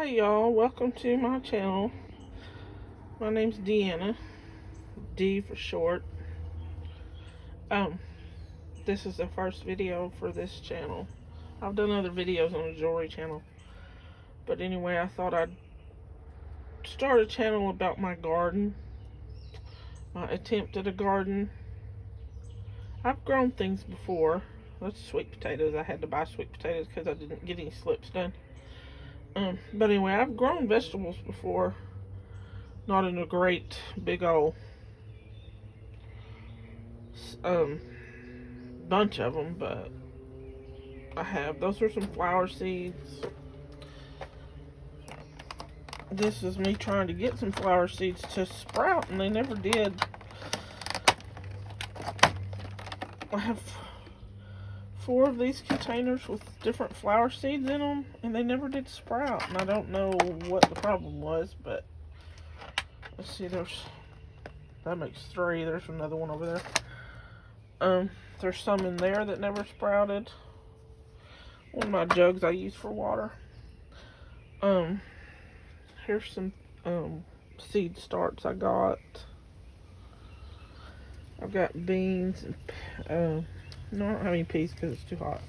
Hey y'all, welcome to my channel. My name's Deanna, D for short. This is the first video for this channel. I've done other videos on the jewelry channel, but anyway, I thought I'd start a channel about my garden, my attempt at a garden. I've grown things before. That's sweet potatoes. I had to buy sweet potatoes because I didn't get any slips done. But anyway, I've grown vegetables before. Not in a great big old bunch of them, but I have. Those are some flower seeds. This is me trying to get some flower seeds to sprout, and they never did. I have 4 of these containers with different flower seeds in them, and they never did sprout, and I don't know what the problem was, but let's see, that makes 3. There's another one over there. There's some in there that never sprouted. One of my jugs I use for water. Here's some seed starts I got. I've got beans and no, I don't have any peas because it's too hot.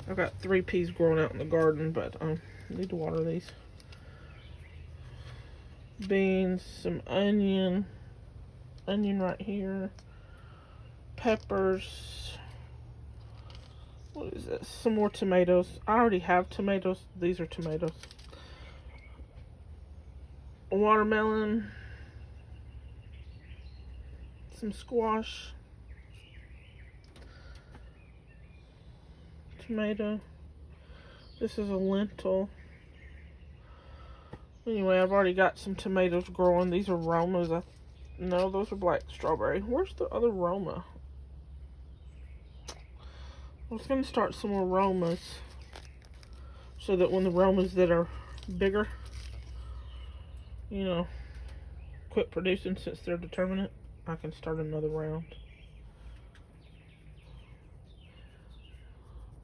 I've got 3 peas growing out in the garden, but I need to water these. Beans, some onion right here, peppers. What is this? Some more tomatoes. I already have tomatoes. These are tomatoes. A watermelon, some squash, tomato. This is a lentil. Anyway, I've already got some tomatoes growing. These are Romas. No, those are black strawberry. Where's the other Roma? I was going to start some more Romas so that when the Romas that are bigger, you know, quit producing since they're determinate, I can start another round.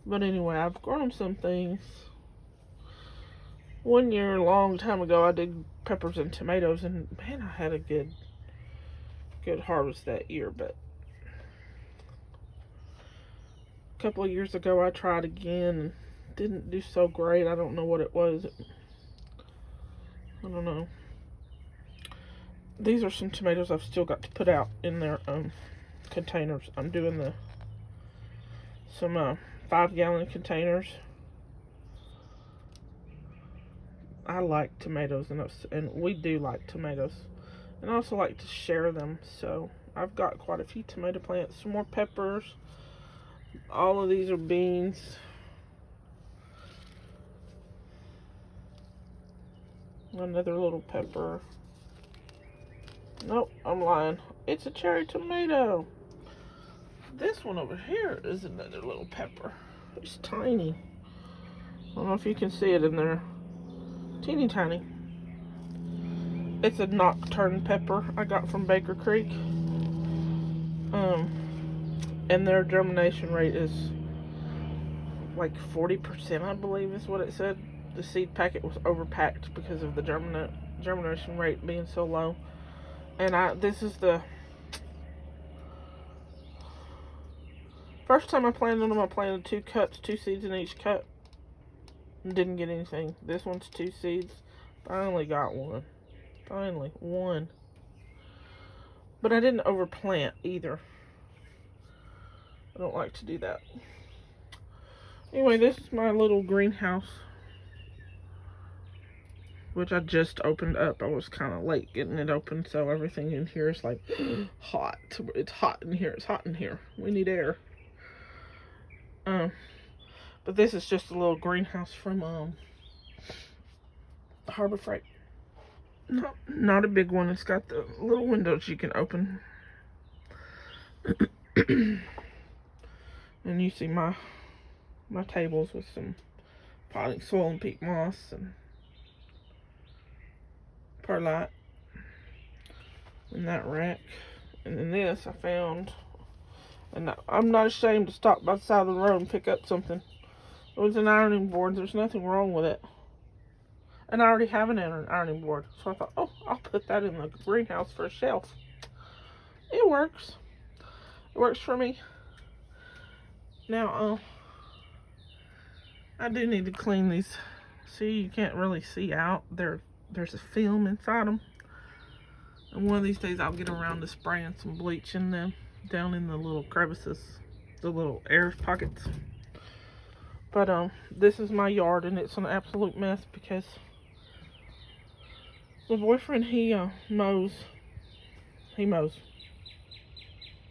But anyway, I've grown some things. One year, a long time ago, I did peppers and tomatoes, and man, I had a good harvest that year. But a couple of years ago, I tried again and didn't do so great. I don't know what it was. I don't know. These are some tomatoes I've still got to put out in their containers. I'm doing some 5-gallon containers. I like tomatoes, and we do like tomatoes. And I also like to share them, so I've got quite a few tomato plants. Some more peppers. All of these are beans. Another little pepper. Nope, I'm lying. It's a cherry tomato. This one over here is another little pepper. It's tiny. I don't know if you can see it in there. Teeny tiny. It's a Nocturne Pepper I got from Baker Creek. And their germination rate is like 40%, I believe is what it said. The seed packet was overpacked because of the germination rate being so low. And this is the first time I planted them. I planted 2 cups, 2 seeds in each cup. Didn't get anything. This one's 2 seeds. Finally got one. Finally, one. But I didn't overplant either. I don't like to do that. Anyway, this is my little greenhouse, which I just opened up. I was kind of late getting it open, so everything in here is like hot. It's hot in here. It's hot in here. We need air. But this is just a little greenhouse from Harbor Freight. Not a big one. It's got the little windows you can open. And you see my tables with some potting soil and peat moss and perlite in that rack. And then this I found, and I'm not ashamed to stop by the side of the road and pick up something. It was an ironing board. There's nothing wrong with it. And I already have an ironing board. So I thought, oh, I'll put that in the greenhouse for a shelf. It works. It works for me. Now, I do need to clean these. See, you can't really see out. There's a film inside them. And one of these days I'll get around to spraying some bleach in them, down in the little crevices, the little air pockets. But this is my yard, and it's an absolute mess because my boyfriend, he mows.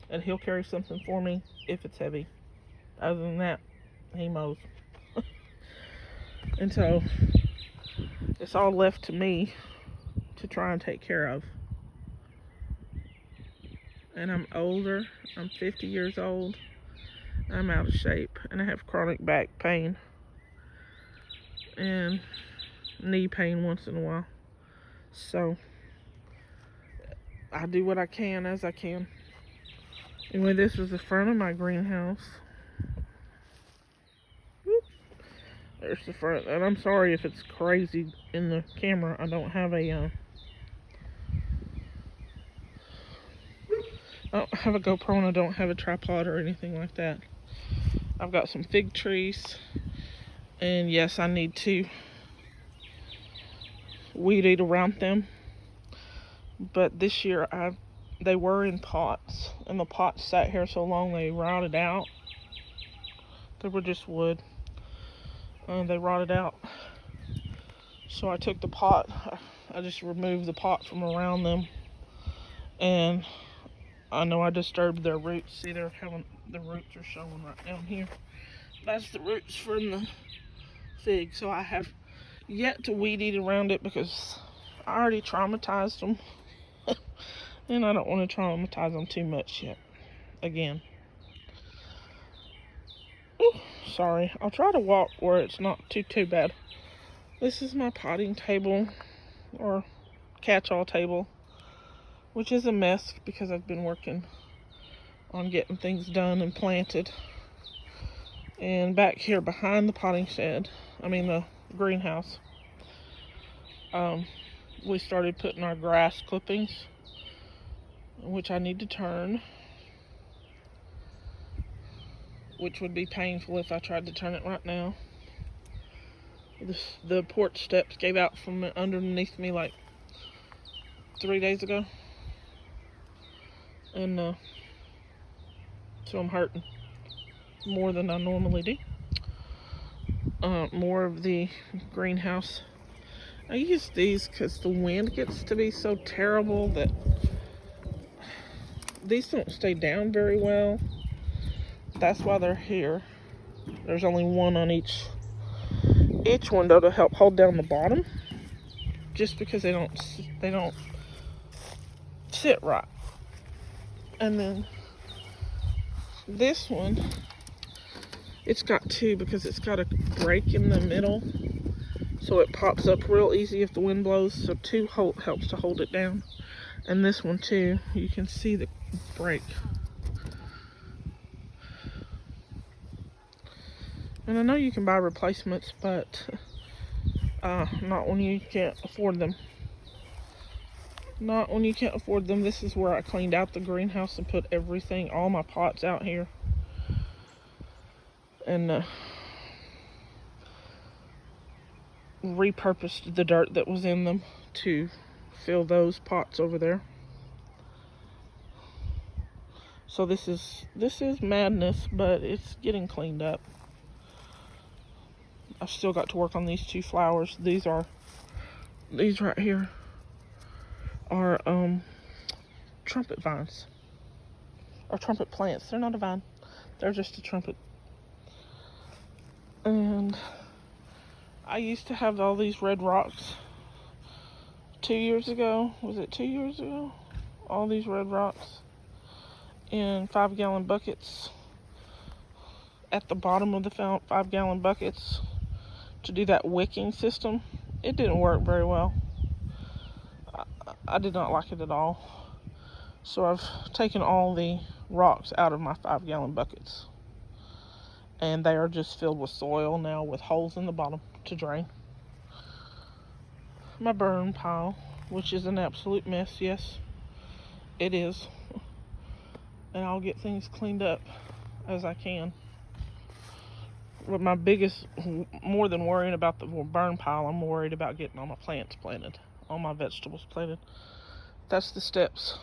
And he'll carry something for me if it's heavy. Other than that, he mows. And so it's all left to me to try and take care of. And I'm older. I'm 50 years old. I'm out of shape, and I have chronic back pain and knee pain once in a while. So I do what I can as I can. Anyway, this is the front of my greenhouse. Whoop. There's the front, and I'm sorry if it's crazy in the camera. I don't have a GoPro, and I don't have a tripod or anything like that. I've got some fig trees, and yes, I need to weed eat around them. But this year, they were in pots, and the pots sat here so long they rotted out. They were just wood. They rotted out. So I took the pot, I just removed the pot from around them, and I know I disturbed their roots. See, the roots are showing right down here. That's the roots from the fig. So I have yet to weed eat around it because I already traumatized them. And I don't want to traumatize them too much yet. Again. Ooh, sorry. I'll try to walk where it's not too bad. This is my potting table, or catch-all table, which is a mess because I've been working on getting things done and planted. And back here behind the the greenhouse, we started putting our grass clippings, which I need to turn, which would be painful if I tried to turn it right now. The porch steps gave out from underneath me like 3 days ago. And so I'm hurting more than I normally do. More of the greenhouse. I use these because the wind gets to be so terrible that these don't stay down very well. That's why they're here. There's only one on each window to help hold down the bottom, just because they don't sit right. And then this one, it's got two because it's got a break in the middle, so it pops up real easy if the wind blows. So two helps to hold it down. And this one too, you can see the break. And I know you can buy replacements, but not when you can't afford them. Not when you can't afford them. This is where I cleaned out the greenhouse and put everything, all my pots out here. And repurposed the dirt that was in them to fill those pots over there. So this is madness, but it's getting cleaned up. I've still got to work on these two flowers. These right here are trumpet vines, or trumpet plants. They're not a vine, they're just a trumpet. And I used to have all these red rocks 2 years ago. Was it 2 years ago? All these red rocks in 5-gallon buckets at the bottom of the 5-gallon buckets to do that wicking system. It didn't work very well. I did not like it at all. So I've taken all the rocks out of my 5-gallon buckets, and they are just filled with soil now with holes in the bottom to drain. my burn pile, which is an absolute mess. Yes, it is. And I'll get things cleaned up as I can. But my biggest, more than worrying about the burn pile, I'm worried about getting all my plants planted, all my vegetables planted. That's the steps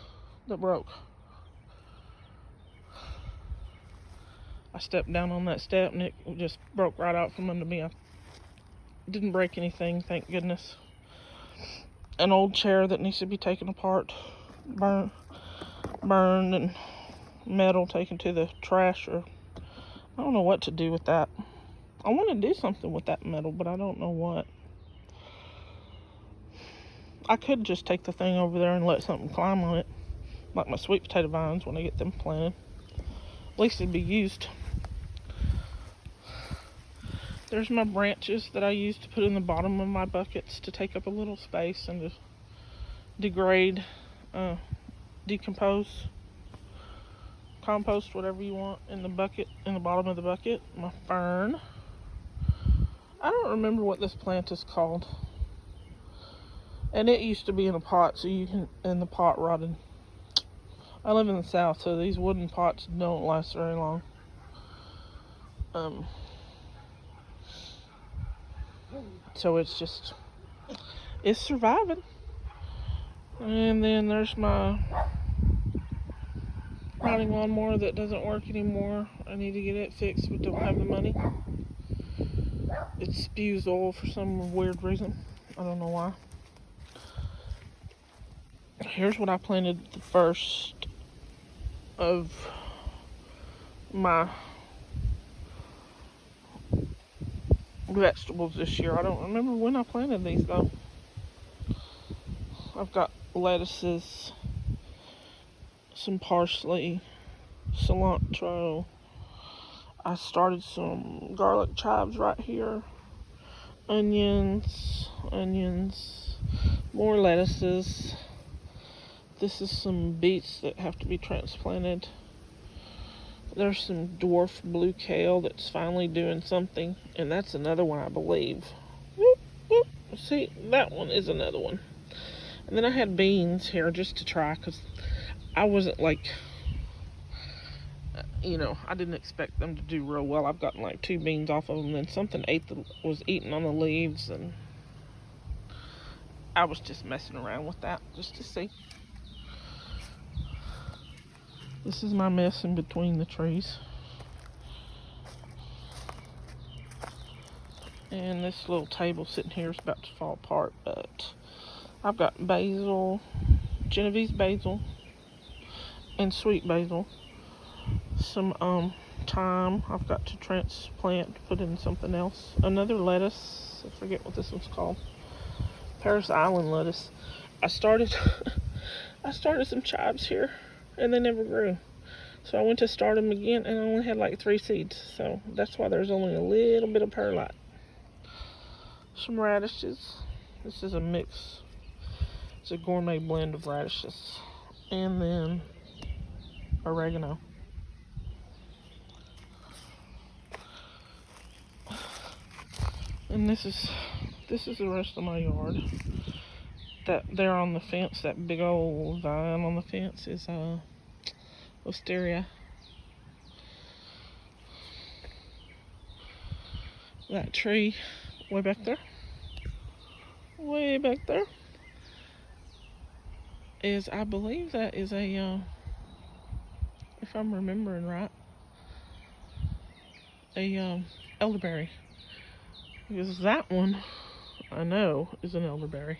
that broke. I stepped down on that step and it just broke right out from under me. I didn't break anything, thank goodness. An old chair that needs to be taken apart, burned, and metal taken to the trash, or I don't know what to do with that. I want to do something with that metal, but I don't know what. I could just take the thing over there and let something climb on it, like my sweet potato vines when I get them planted. At least it'd be used. There's my branches that I use to put in the bottom of my buckets to take up a little space and to degrade, decompose, compost, whatever you want, in the bucket, in the bottom of the bucket. My fern. I don't remember what this plant is called. And it used to be in a pot, so you can, and the pot rotted. I live in the South, so these wooden pots don't last very long. So it's surviving. And then there's my riding lawnmower that doesn't work anymore. I need to get it fixed, but don't have the money. It spews oil for some weird reason. I don't know why. Here's what I planted the first of my vegetables this year. I don't remember when I planted these though. I've got lettuces, some parsley, cilantro. I started some garlic chives right here. Onions, more lettuces. This is some beets that have to be transplanted. There's some dwarf blue kale that's finally doing something. And that's another one, I believe. Whoop, whoop. See, that one is another one. And then I had beans here just to try, because I wasn't like, I didn't expect them to do real well. I've gotten like 2 beans off of them. Then something was eating on the leaves, and I was just messing around with that just to see. This is my mess in between the trees. And this little table sitting here is about to fall apart, but I've got basil, Genovese basil, and sweet basil. Some thyme I've got to transplant, put in something else. Another lettuce, I forget what this one's called. Paris Island lettuce. I started some chives here, and they never grew. So I went to start them again, and I only had like 3 seeds. So that's why there's only a little bit of perlite. Some radishes. This is a mix. It's a gourmet blend of radishes. And then oregano. And this is the rest of my yard. That there on the fence, that big old vine on the fence is wisteria. That tree way back there is, I believe that is a if I'm remembering right, a elderberry, because that one I know is an elderberry.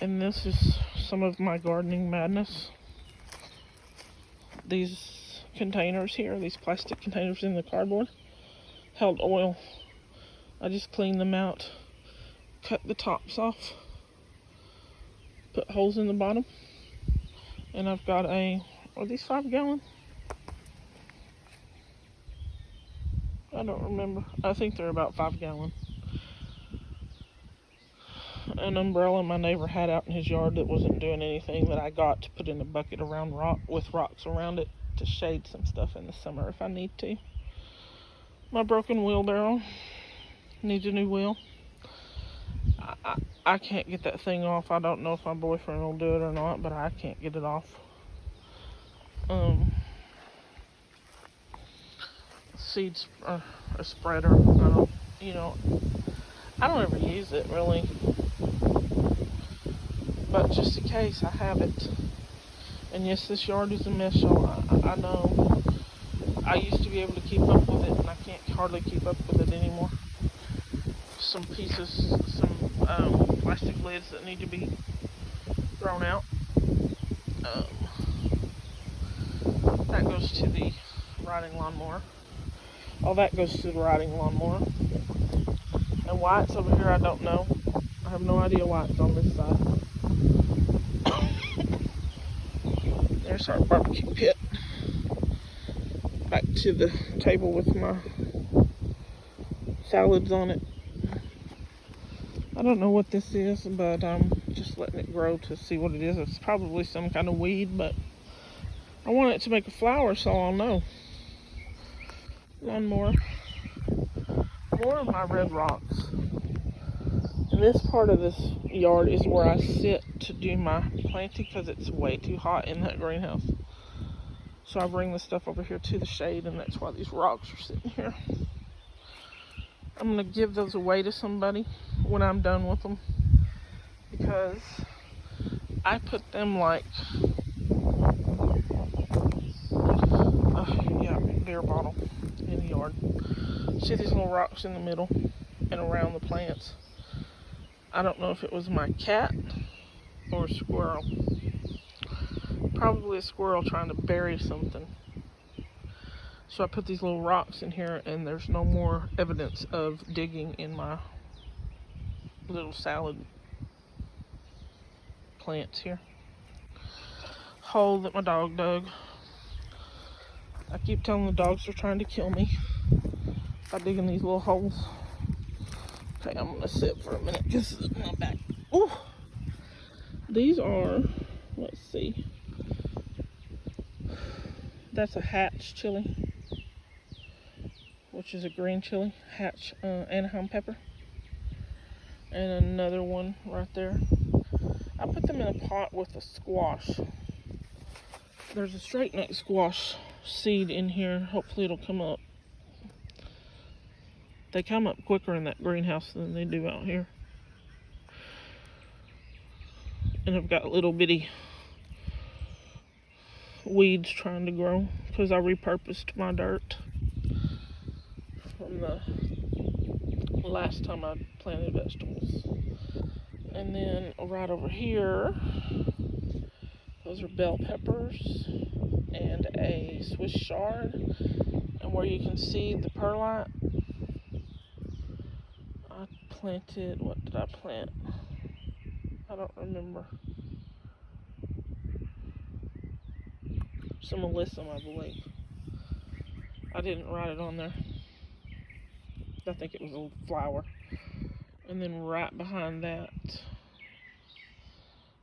And this is some of my gardening madness. These containers here, these plastic containers in the cardboard, held oil. I just cleaned them out, cut the tops off, put holes in the bottom, and I've got are these 5 gallon? I don't remember. I think they're about 5 gallon. An umbrella my neighbor had out in his yard that wasn't doing anything, that I got to put in a bucket around with rocks around it to shade some stuff in the summer if I need to. My broken wheelbarrow. Needs a new wheel. I can't get that thing off. I don't know if my boyfriend will do it or not, but I can't get it off. Seeds are a spreader. I don't ever use it really, but just in case I have it. And yes, this yard is a mess, y'all. I know. I used to be able to keep up with it, and I can't hardly keep up with it anymore. Some pieces, some plastic lids that need to be thrown out. That goes to the riding lawnmower. All that goes to the riding lawnmower. And why it's over here, I don't know. I have no idea why it's on this side. There's our barbecue pit. Back to the table with my salads on it. I don't know what this is, but I'm just letting it grow to see what it is. It's probably some kind of weed, but I want it to make a flower, so I'll know. Lawnmower. More of my red rocks. And this part of this yard is where I sit to do my planting because it's way too hot in that greenhouse. So I bring the stuff over here to the shade, and that's why these rocks are sitting here. I'm going to give those away to somebody when I'm done with them, because I put them like, beer bottle in the yard. See these little rocks in the middle and around the plants? I don't know if it was my cat or a squirrel. Probably a squirrel trying to bury something. So I put these little rocks in here, and there's no more evidence of digging in my little salad plants here. Hole that my dog dug. I keep telling the dogs they're trying to kill me by digging these little holes. Okay, I'm gonna sit for a minute because this is my back. Ooh! These are, let's see. That's a hatch chili, which is a green chili. Hatch Anaheim pepper. And another one right there. I put them in a pot with a squash. There's a straight neck squash seed in here. Hopefully it'll come up. They come up quicker in that greenhouse than they do out here. And I've got little bitty weeds trying to grow because I repurposed my dirt from the last time I planted vegetables. And then right over here, those are bell peppers and a Swiss chard. And where you can see the perlite, I planted, what did I plant? I don't remember. Some alyssum, I believe. I didn't write it on there. I think it was a flower. And then right behind that,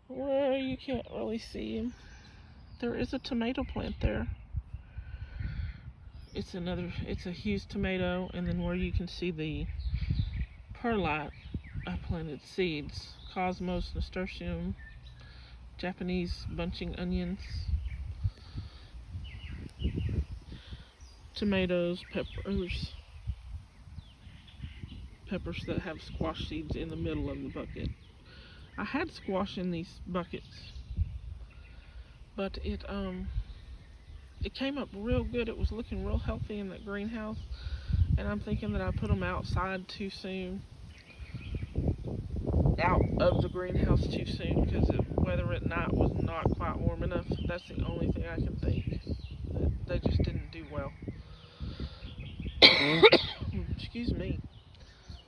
where you can't really see him, there is a tomato plant there. It's a Hughes tomato, and then where you can see the perlite, I planted seeds. Cosmos, nasturtium, Japanese bunching onions, tomatoes, peppers that have squash seeds in the middle of the bucket. I had squash in these buckets, but it came up real good. It was looking real healthy in that greenhouse, and I'm thinking that I put them outside too soon, out of the greenhouse too soon, because the weather at night was not quite warm enough. That's the only thing I can think. They just didn't do well. Excuse me.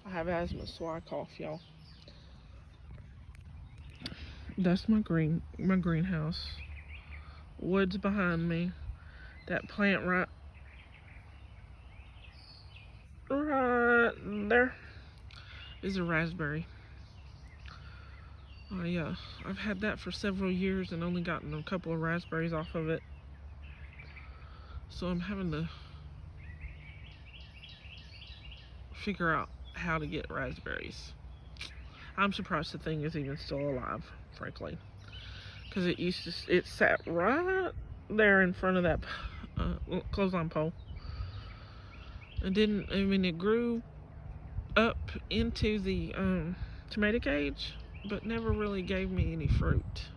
I have asthma, so I cough, y'all. That's my greenhouse. Woods behind me. That plant right there is a raspberry. I've had that for several years and only gotten a couple of raspberries off of it. So I'm having to figure out how to get raspberries. I'm surprised the thing is even still alive, frankly, because it sat right there in front of that clothesline pole. It grew up into the tomato cage, but never really gave me any fruit.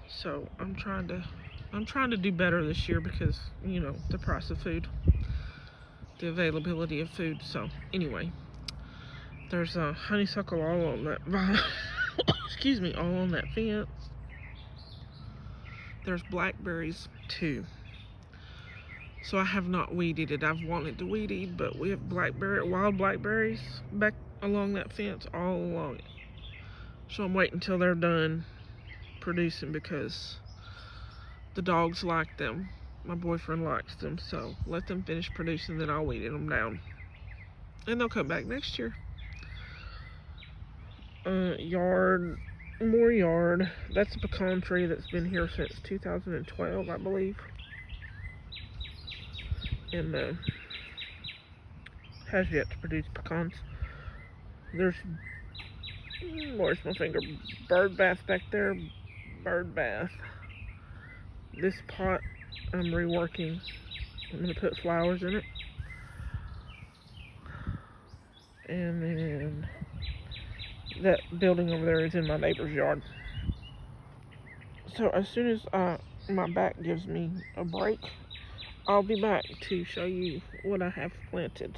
So I'm trying to do better this year because, you know, the price of food, the availability of food. So anyway, there's a honeysuckle all on that vine. Excuse me, all on that fence. There's blackberries too. So I have not weeded it. I've wanted to weed eat, but we have wild blackberries back along that fence all along it. So I'm waiting until they're done producing because the dogs like them. My boyfriend likes them, so let them finish producing, then I'll weed them down. And they'll come back next year. More yard. That's a pecan tree that's been here since 2012, I believe. And has yet to produce pecans. There's, where's my finger? Bird bath back there. Bird bath. This pot I'm reworking. I'm going to put flowers in it. And then that building over there is in my neighbor's yard. So as soon as my back gives me a break, I'll be back to show you what I have planted.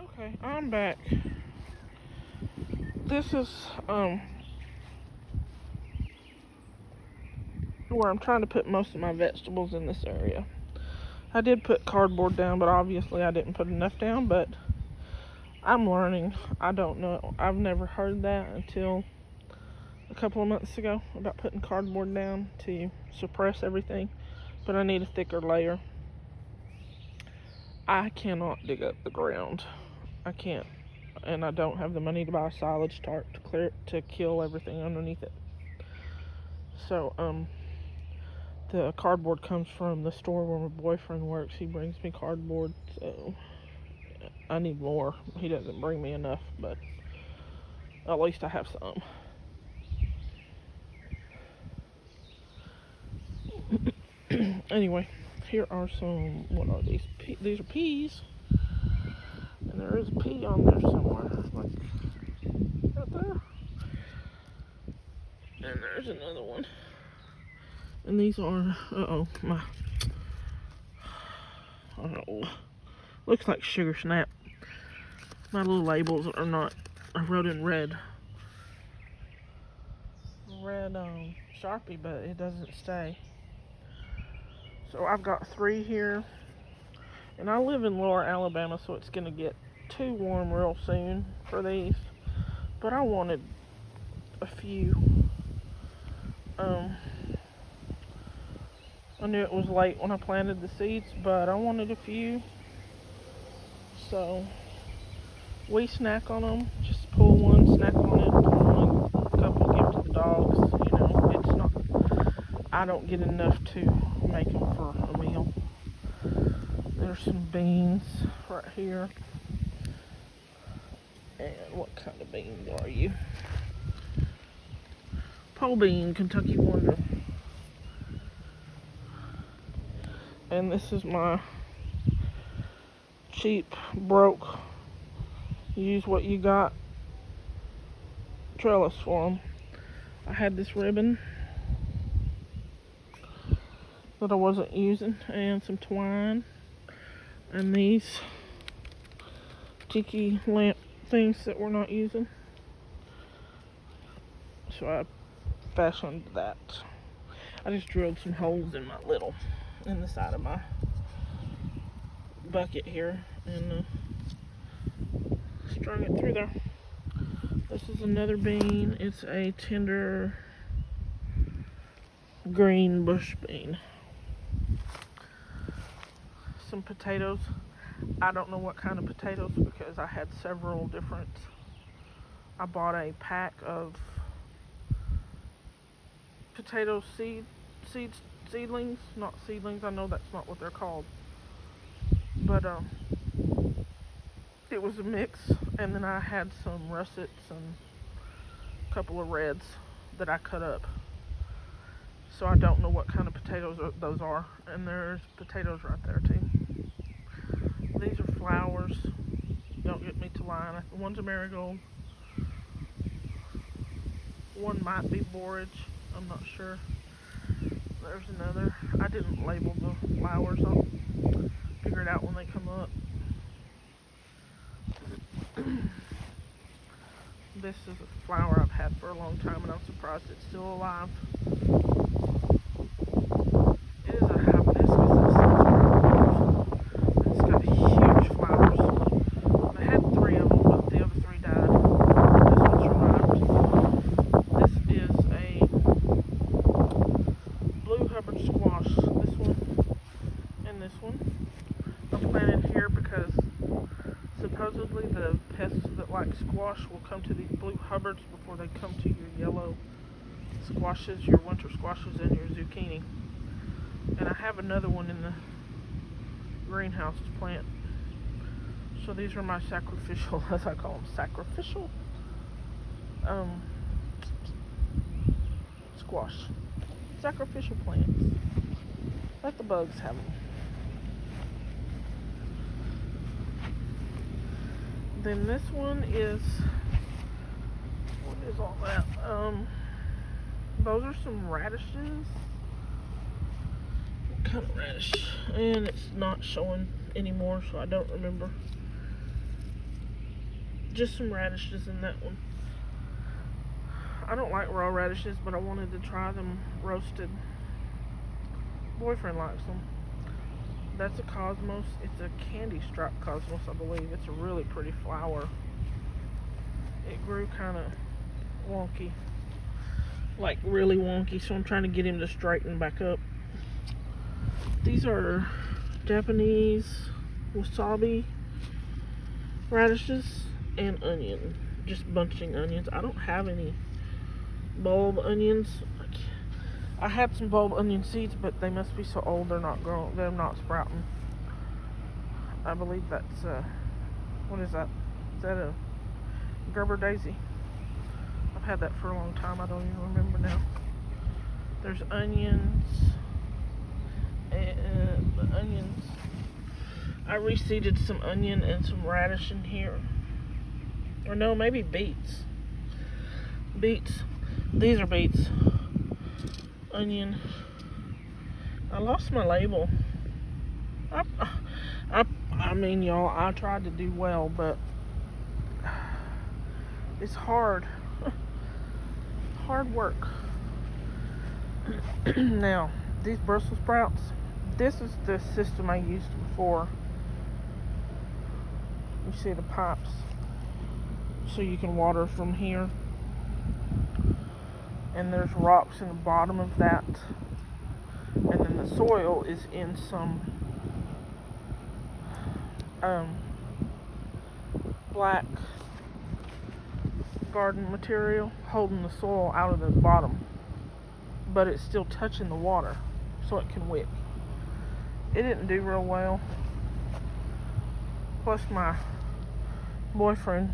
Okay, I'm back. This is where I'm trying to put most of my vegetables in this area. I did put cardboard down, but obviously I didn't put enough down, but I'm learning. I don't know. I've never heard that until a couple of months ago about putting cardboard down to suppress everything, but I need a thicker layer. I cannot dig up the ground. I can't, and I don't have the money to buy a silage tarp to kill everything underneath it. So the cardboard comes from the store where my boyfriend works. He brings me cardboard, so I need more. He doesn't bring me enough, but at least I have some. Anyway, here are some, what are these? These are peas. And there is a pea on there somewhere, like right there. And there's another one. And these are, I don't know, looks like sugar snap. My little labels are not, I wrote in red Sharpie, but it doesn't stay. So I've got 3 here. And I live in Lower Alabama, so it's going to get too warm real soon for these. But I wanted a few. I knew it was late when I planted the seeds, but I wanted a few. So we snack on them. Just pull one, snack on it, pull one, a couple, give to the dogs. You know, it's not, I don't get enough to make them for a meal. There's some beans right here. And what kind of beans are you? Pole bean, Kentucky Wonder. And this is my cheap, broke, use what you got trellis for them. I had this ribbon that I wasn't using, and some twine, and these tiki lamp things that we're not using. So I fashioned that. I just drilled some holes in the side of my bucket here and strung it through there. This is another bean. It's a tender green bush bean. Some potatoes. I don't know what kind of potatoes because I had several different. I bought a pack of potato seedlings, not seedlings. I know that's not what they're called, but It was a mix, and then I had some russets and a couple of reds that I cut up. So I don't know what kind of potatoes those are. And there's potatoes right there too. These are flowers. Don't get me to lying. One's a marigold. One might be borage. I'm not sure. There's another. I didn't label the flowers. I'll figure it out when they come up. This is a flower I've had for a long time, and I'm surprised it's still alive. It is a hibiscus that sells for. It's got huge flowers. I had 3 of them, but the other 3 died. This one survived. This is a blue Hubbard squash. This one and this one. I planted here because supposedly the pests that like squash will come to these blue Hubbards before they come to your yellow squashes, your winter squashes, and your zucchini. And I have another one in the greenhouse to plant. So these are my sacrificial, as I call them, sacrificial squash. Sacrificial plants. Let the bugs have them. Then this one is, what is all that? Those are some radishes. What kind of radish? And it's not showing anymore, so I don't remember. Just some radishes in that one. I don't like raw radishes, but I wanted to try them roasted. Boyfriend likes them. That's a cosmos. It's a candy striped cosmos, I believe. It's a really pretty flower. It grew kind of wonky. Like really wonky, so I'm trying to get him to straighten back up. These are Japanese wasabi radishes and onion. Just bunching onions. I don't have any bulb onions. I had some bulb onion seeds, but they must be so old they're not growing. They're not sprouting. I believe that's what is that? Is that a Gerber daisy? I've had that for a long time. I don't even remember now. There's onions and onions. I reseeded some onion and some radish in here. Or no, maybe beets. Beets. These are beets. Onion. I lost my label. I mean, y'all, I tried to do well, but it's hard. Hard work. Now, these Brussels sprouts, this is the system I used before. You see the pipes, so you can water from here. And there's rocks in the bottom of that, and then the soil is in some black garden material holding the soil out of the bottom, but it's still touching the water so it can wick. It didn't do real well. Plus my boyfriend,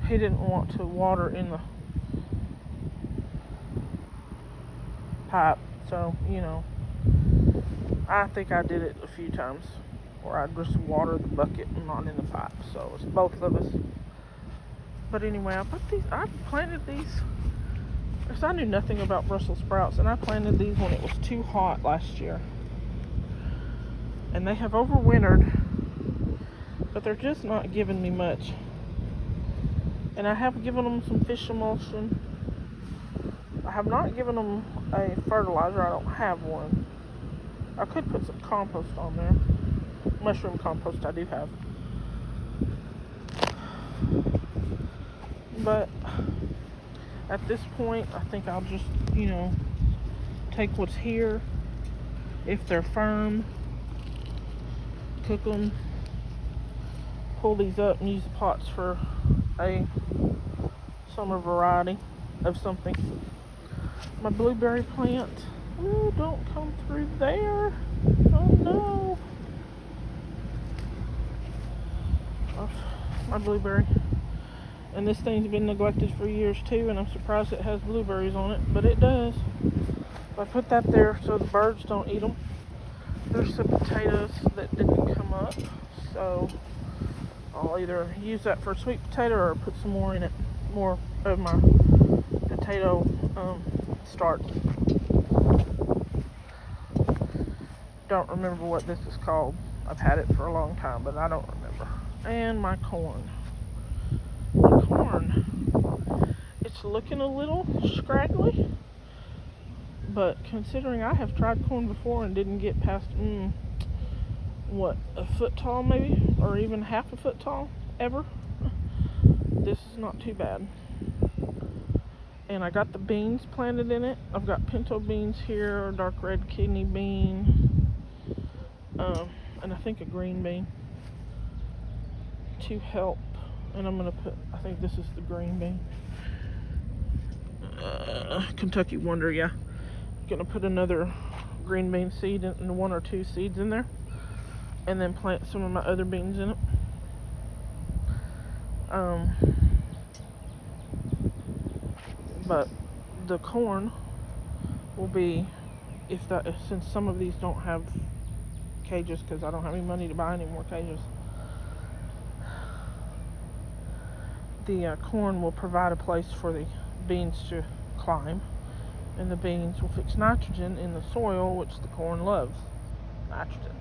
he didn't want to water in the pipe, so you know, I think I did it a few times where I just water the bucket and not in the pipe, so it's both of us. But anyway, I planted these because I knew nothing about Brussels sprouts, and I planted these when it was too hot last year, and they have overwintered, but they're just not giving me much. And I have given them some fish emulsion. I have not given them a fertilizer. I don't have one. I could put some compost on there. Mushroom compost I do have. But at this point, I think I'll just, you know, take what's here. If they're firm, cook them, pull these up and use the pots for a summer variety of something. My blueberry plant. Ooh, don't come through there. Oh no. my blueberry. And this thing's been neglected for years too, and I'm surprised it has blueberries on it, but it does. I put that there so the birds don't eat them. There's some potatoes that didn't come up, so I'll either use that for sweet potato or put some more in it, more of my potato starch. Don't remember what this is called. I've had it for a long time, but I don't remember. And my corn. It's looking a little scraggly, but considering I have tried corn before and didn't get past a foot tall maybe, or even half a foot tall ever, this is not too bad. And I got the beans planted in it. I've got pinto beans here, dark red kidney bean, and I think a green bean to help. And I'm going to put, I think this is the green bean. Kentucky Wonder, yeah. Going to put another green bean seed and 1 or 2 seeds in there. And then plant some of my other beans in it. But the corn will be, since some of these don't have cages, because I don't have any money to buy any more cages, the corn will provide a place for the beans to climb, and the beans will fix nitrogen in the soil, which the corn loves, nitrogen.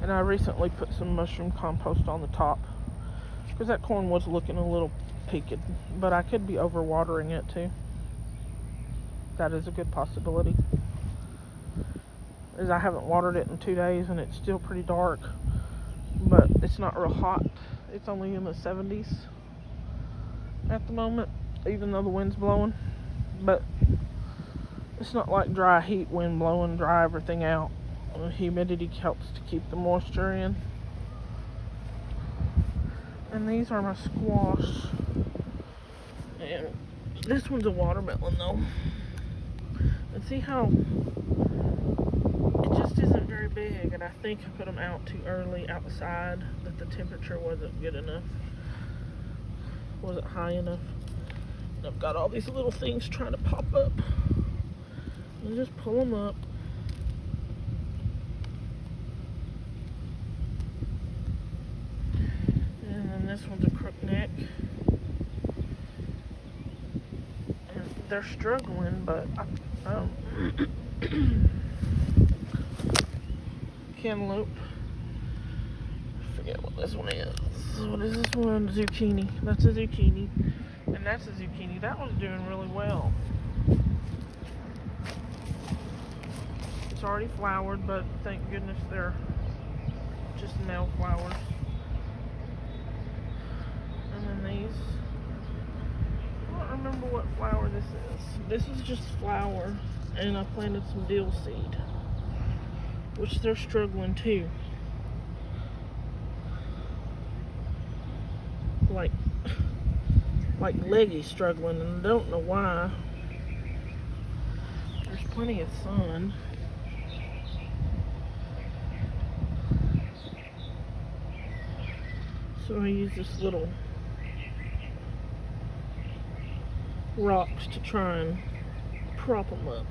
And I recently put some mushroom compost on the top, because that corn was looking a little peaked, but I could be overwatering it too. That is a good possibility, as I haven't watered it in 2 days and it's still pretty dark, but it's not real hot. It's only in the 70s at the moment, even though the wind's blowing. But it's not like dry heat, wind blowing, dry everything out. Humidity helps to keep the moisture in. And these are my squash. And this one's a watermelon though. And see how it just isn't very big, and I think I put them out too early outside, that the temperature wasn't good enough, wasn't high enough. And I've got all these little things trying to pop up, and just pull them up. And then this one's a crookneck, and they're struggling, but cantaloupe. I forget what this one is. What is this one? Zucchini. That's a zucchini. And that's a zucchini. That one's doing really well. It's already flowered, but thank goodness they're just male flowers. And then these. I don't remember what flower this is. This is just flower. And I planted some dill seed, which they're struggling too. Like Leggy's struggling, and I don't know why. There's plenty of sun. So I use this little rocks to try and prop them up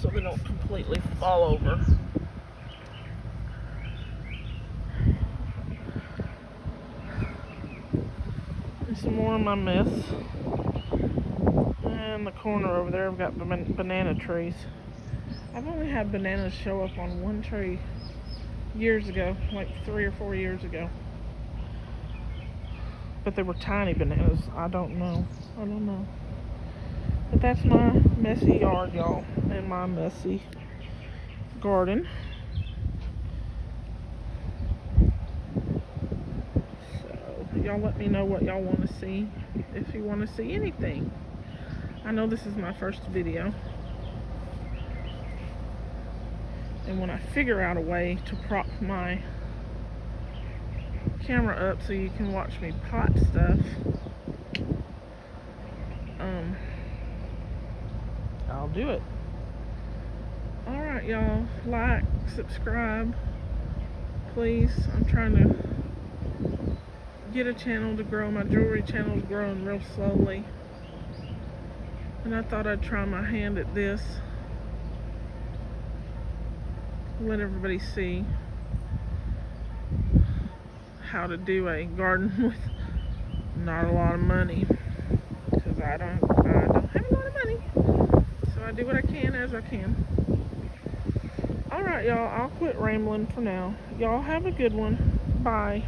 so they don't completely fall over. And some more of my mess. And the corner over there, I've got banana trees. I've only had bananas show up on one tree years ago, like 3 or 4 years ago. But they were tiny bananas. I don't know. But that's my messy yard, y'all, and my messy garden. So, y'all let me know what y'all want to see, if you want to see anything. I know this is my first video. And when I figure out a way to prop my camera up so you can watch me pot stuff, I'll do it. Alright, y'all, like, subscribe, please. I'm trying to get a channel to grow. My jewelry channel is growing real slowly. And I thought I'd try my hand at this. Let everybody see how to do a garden with not a lot of money. Because I don't have a lot of money. So I do what I can as I can. Alright, y'all. I'll quit rambling for now. Y'all have a good one. Bye.